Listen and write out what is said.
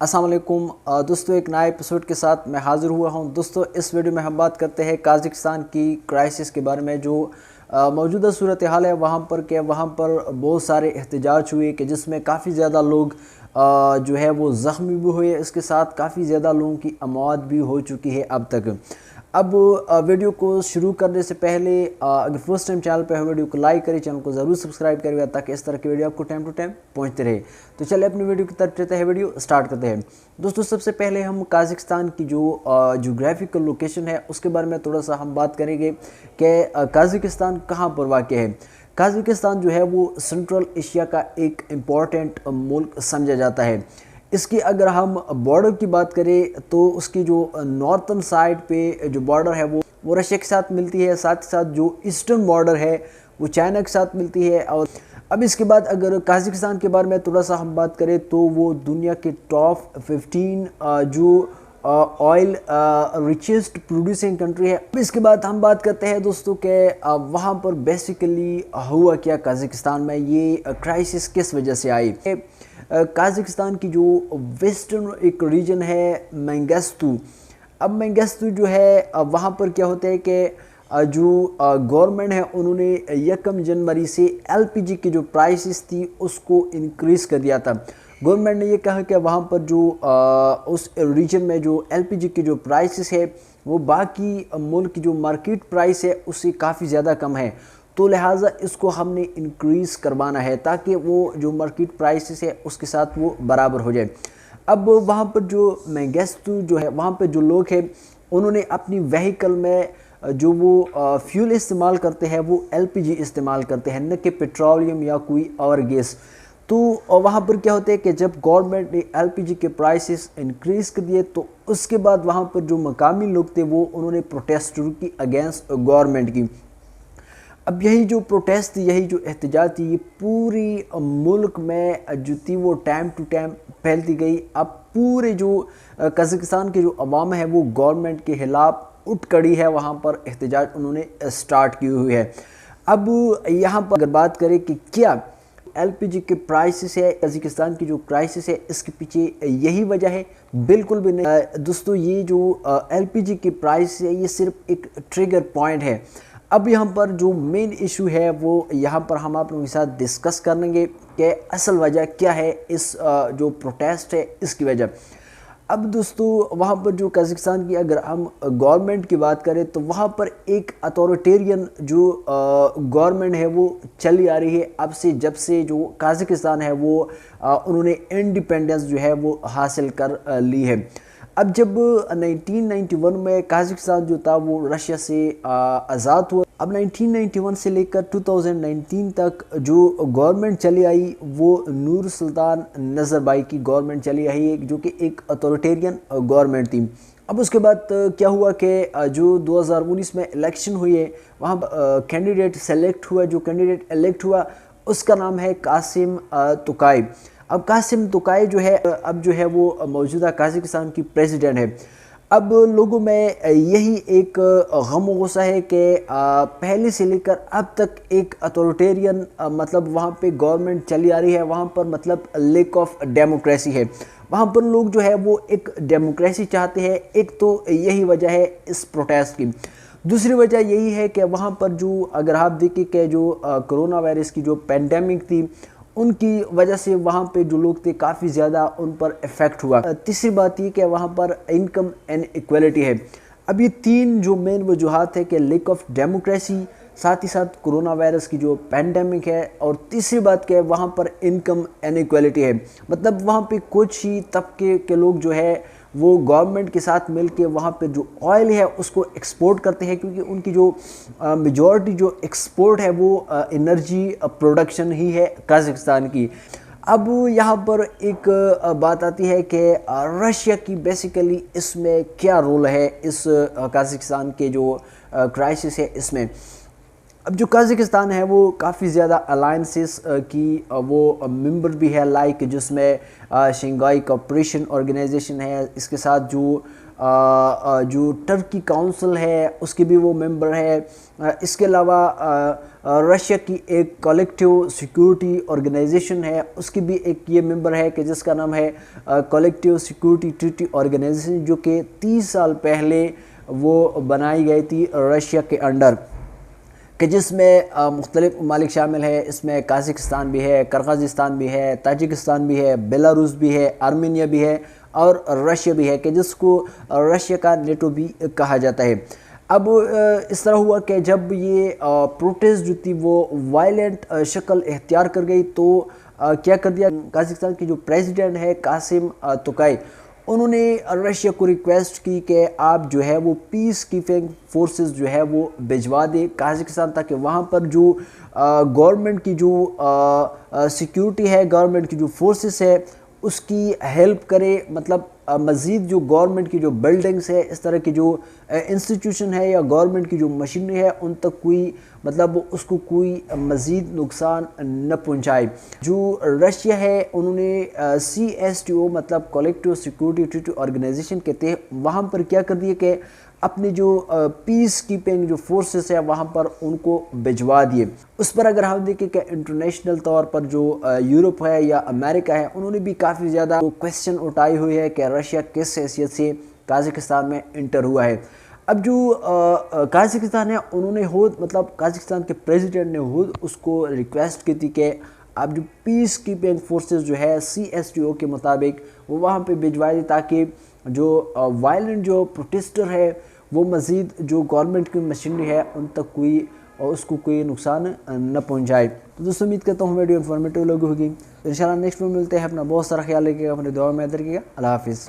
अस्सलाम वालेकुम दोस्तों, एक नए एपिसोड के साथ मैं हाज़िर हुआ हूं। दोस्तों, इस वीडियो में हम बात करते हैं काज़ाकिस्तान की क्राइसिस के बारे में। जो मौजूदा सूरत हाल है वहाँ पर बहुत सारे एहतजाज हुए कि जिसमें काफ़ी ज़्यादा लोग जो है वो ज़ख्मी भी हुए, इसके साथ काफ़ी ज़्यादा लोगों की मौत भी हो चुकी है अब तक। अब वीडियो को शुरू करने से पहले अगर फर्स्ट टाइम चैनल पे है वीडियो को लाइक करें, चैनल को ज़रूर सब्सक्राइब करिएगा ताकि इस तरह की वीडियो आपको टाइम टू टाइम पहुंचते रहे। तो चलिए अपनी वीडियो की तरफ चलते हैं, वीडियो स्टार्ट करते हैं। दोस्तों, सबसे पहले हम काज़ाकिस्तान की जो जोग्राफिकल लोकेशन है उसके बारे में थोड़ा सा हम बात करेंगे कि काज़ाकिस्तान कहाँ पर वाक़ है। काज़ाकिस्तान जो है वो सेंट्रल एशिया का एक इम्पॉर्टेंट मुल्क समझा जाता है। इसकी अगर हम बॉर्डर की बात करें तो उसकी जो नॉर्थन साइड पे जो बॉर्डर है वो रशिया के साथ मिलती है, साथ ही साथ जो ईस्टर्न बॉर्डर है वो चाइना के साथ मिलती है। और अब इसके बाद अगर काज़ाकिस्तान के बारे में थोड़ा सा हम बात करें तो वो दुनिया के टॉप 15 जो ऑयल रिचेस्ट प्रोड्यूसिंग कंट्री है। अब इसके बाद हम बात करते हैं दोस्तों कि वहाँ पर बेसिकली हुआ क्या काज़ाकिस्तान में, ये क्राइसिस किस वजह से आई। काज़ाकिस्तान की जो वेस्टर्न एक रीजन है मेंगिस्तु। अब मेंगिस्तु जो है वहाँ पर क्या होता है कि जो गवर्नमेंट है उन्होंने 1 जनवरी से एलपीजी की जो प्राइसेस थी उसको इंक्रीज़ कर दिया था। गवर्नमेंट ने ये कहा कि वहाँ पर जो उस रीजन में जो एलपीजी की जो प्राइसेस है वो बाकी मुल्क की जो मार्केट प्राइस है उससे काफ़ी ज़्यादा कम है, तो लिहाजा इसको हमने इंक्रीज़ करवाना है ताकि वो जो मार्केट प्राइसेस है उसके साथ वो बराबर हो जाए। अब वहाँ पर जो मेंगिस्तु जो है वहाँ पर जो लोग हैं उन्होंने अपनी व्हीकल में जो वो फ्यूल इस्तेमाल करते हैं वो एलपीजी इस्तेमाल करते हैं, न कि पेट्रोलियम या कोई और गैस। तो वहाँ पर क्या होता है कि जब गवर्नमेंट ने एलपीजी के प्राइसेस इंक्रीज़ कर दिए तो उसके बाद वहाँ पर जो मकामी लोग थे वो उन्होंने प्रोटेस्ट शुरू की अगेंस्ट गवर्नमेंट की। अब यही जो प्रोटेस्ट थी, यही जो एहतजाज थी, ये पूरी मुल्क में जो थी वो टाइम टू टाइम फैलती गई। अब पूरे जो कज़ाकिस्तान के जो अवाम है वो गवर्नमेंट के खिलाफ उठ खड़ी है, वहाँ पर एहतजाज उन्होंने स्टार्ट की हुई है। अब यहाँ पर अगर बात करें कि क्या एलपीजी के प्राइसेस है, कज़ाकिस्तान की जो क्राइसिस है इसके पीछे यही वजह है, बिल्कुल भी नहीं दोस्तों। ये जो एलपीजी की प्राइस है ये सिर्फ एक ट्रिगर पॉइंट है। अब यहाँ पर जो मेन इशू है वो यहाँ पर हम आप लोगों के साथ डिस्कस करेंगे कि असल वजह क्या है इस जो प्रोटेस्ट है इसकी वजह। अब दोस्तों, वहाँ पर जो कज़ाकिस्तान की अगर हम गवर्नमेंट की बात करें तो वहाँ पर एक अथॉरिटेरियन जो गवर्नमेंट है वो चली आ रही है अब से, जब से जो कज़ाकिस्तान है वो उन्होंने इंडिपेंडेंस जो है वो हासिल कर ली है। अब जब 1991 में कज़ाकिस्तान जो था वो रशिया से आज़ाद हुआ। अब 1991 से लेकर 2019 तक जो गवर्नमेंट चली आई वो नूर सुल्तान नज़रबाई की गवर्नमेंट चली आई, जो कि एक अथॉरिटेरियन गवर्नमेंट थी। अब उसके बाद क्या हुआ कि जो 2019 में इलेक्शन हुई है वहाँ कैंडिडेट सेलेक्ट हुआ, जो कैंडिडेट इलेक्ट हुआ उसका नाम है कासिम तुकाई। अब कासिम तुकाई जो है अब जो है वो मौजूदा कज़ाकिस्तान की प्रेसिडेंट है। अब लोगों में यही एक गम गुस्सा है कि पहले से लेकर अब तक एक अथॉरिटेरियन मतलब वहाँ पे गवर्नमेंट चली आ रही है, वहाँ पर मतलब लैक ऑफ डेमोक्रेसी है। वहाँ पर लोग जो है वो एक डेमोक्रेसी चाहते हैं। एक तो यही वजह है इस प्रोटेस्ट की। दूसरी वजह यही है कि वहाँ पर जो अगर आप देखें कि जो कोरोना वायरस की जो पेंडेमिक थी उनकी वजह से वहाँ पे जो लोग थे काफ़ी ज़्यादा उन पर इफ़ेक्ट हुआ। तीसरी बात ये कि वहाँ पर इनकम इनइक्वालिटी है। अब ये तीन जो मेन वजूहात है कि लैक ऑफ डेमोक्रेसी, साथ ही साथ कोरोना वायरस की जो पेंडेमिक है, और तीसरी बात क्या है वहाँ पर इनकम इनइक्वालिटी है। मतलब वहाँ पे कुछ ही तबके के लोग जो है वो गवर्नमेंट के साथ मिलके वहाँ पे जो ऑयल है उसको एक्सपोर्ट करते हैं, क्योंकि उनकी जो मेजॉरिटी जो एक्सपोर्ट है वो एनर्जी प्रोडक्शन ही है कज़ाकिस्तान की। अब यहाँ पर एक बात आती है कि रशिया की बेसिकली इसमें क्या रोल है इस कज़ाकिस्तान के जो क्राइसिस है इसमें। अब जो कज़ाकिस्तान है वो काफ़ी ज़्यादा अलायंसेस की वो मेंबर भी है, लाइक जिसमें शंघाई कोऑपरेशन ऑर्गेनाइजेशन है, इसके साथ जो جو ٹرکی کاؤنسل ہے اس کے بھی وہ ممبر ہے۔ اس کے علاوہ رشیا کی ایک کلیکٹیو سیکیورٹی آرگنائزیشن ہے، اس کی بھی ایک یہ ممبر ہے کہ جس کا نام ہے کلیکٹیو سیکیورٹی ٹریٹی آرگنائزیشن، جو کہ 30 سال پہلے وہ بنائی گئی تھی رشیا کے انڈر، کہ جس میں مختلف ممالک شامل ہے۔ اس میں قازقستان بھی ہے، کرغزستان بھی ہے، تاجکستان بھی ہے، بیلاروس بھی ہے، آرمینیا بھی ہے اور رشیا بھی ہے، کہ جس کو رشیا کا نیٹو بھی کہا جاتا ہے۔ اب اس طرح ہوا کہ جب یہ پروٹیسٹ جو تھی وہ وائلنٹ شکل اختیار کر گئی تو کیا کر دیا، قازقستان کی جو پریزیڈنٹ ہے قاسم توکائی، انہوں نے رشیا کو ریکویسٹ کی کہ آپ جو ہے وہ پیس کیپنگ فورسز جو ہے وہ بھجوا دے قازقستان، تاکہ وہاں پر جو گورنمنٹ کی جو سیکیورٹی ہے، گورنمنٹ کی جو فورسز ہے اس کی ہیلپ کرے، مطلب مزید جو گورنمنٹ کی جو بلڈنگز ہے، اس طرح کی جو انسٹیٹیوشن ہے یا گورنمنٹ کی جو مشینری ہے، ان تک کوئی مطلب اس کو کوئی مزید نقصان نہ پہنچائے۔ جو رشیا ہے انہوں نے CSTO مطلب کلیکٹیو سیکیورٹی ٹریٹی آرگنائزیشن کہتے ہیں، وہاں پر کیا کر دیے کہ اپنی جو پیس کیپنگ جو فورسز ہے وہاں پر ان کو بھجوا دیے۔ اس پر اگر ہم دیکھیں کہ انٹرنیشنل طور پر جو یورپ ہے یا امریکہ ہے، انہوں نے بھی کافی زیادہ کویسچن اٹھائی ہوئی ہے کہ رشیا کس حیثیت سے قازقستان میں انٹر ہوا ہے۔ اب جو قازقستان ہے انہوں نے مطلب قازقستان کے پریزیڈنٹ نے اس کو ریکویسٹ کی تھی کہ اب جو پیس کیپنگ فورسز جو ہے CSTO کے مطابق وہ وہاں پہ بھجوائے، تاکہ جو وائلنٹ جو پروٹیسٹر ہے وہ مزید جو گورنمنٹ کی مشینری ہے ان تک اس کو کوئی نقصان نہ پہنچائے۔ تو دوستوں امید کرتا ہوں ویڈیو انفارمیٹیو لوگ ہوگی، انشاءاللہ نیکسٹ میں ملتے ہیں۔ اپنا بہت سارا خیال رکھیے گا، اپنے دعا میں یاد رکھیے گا۔ اللہ حافظ۔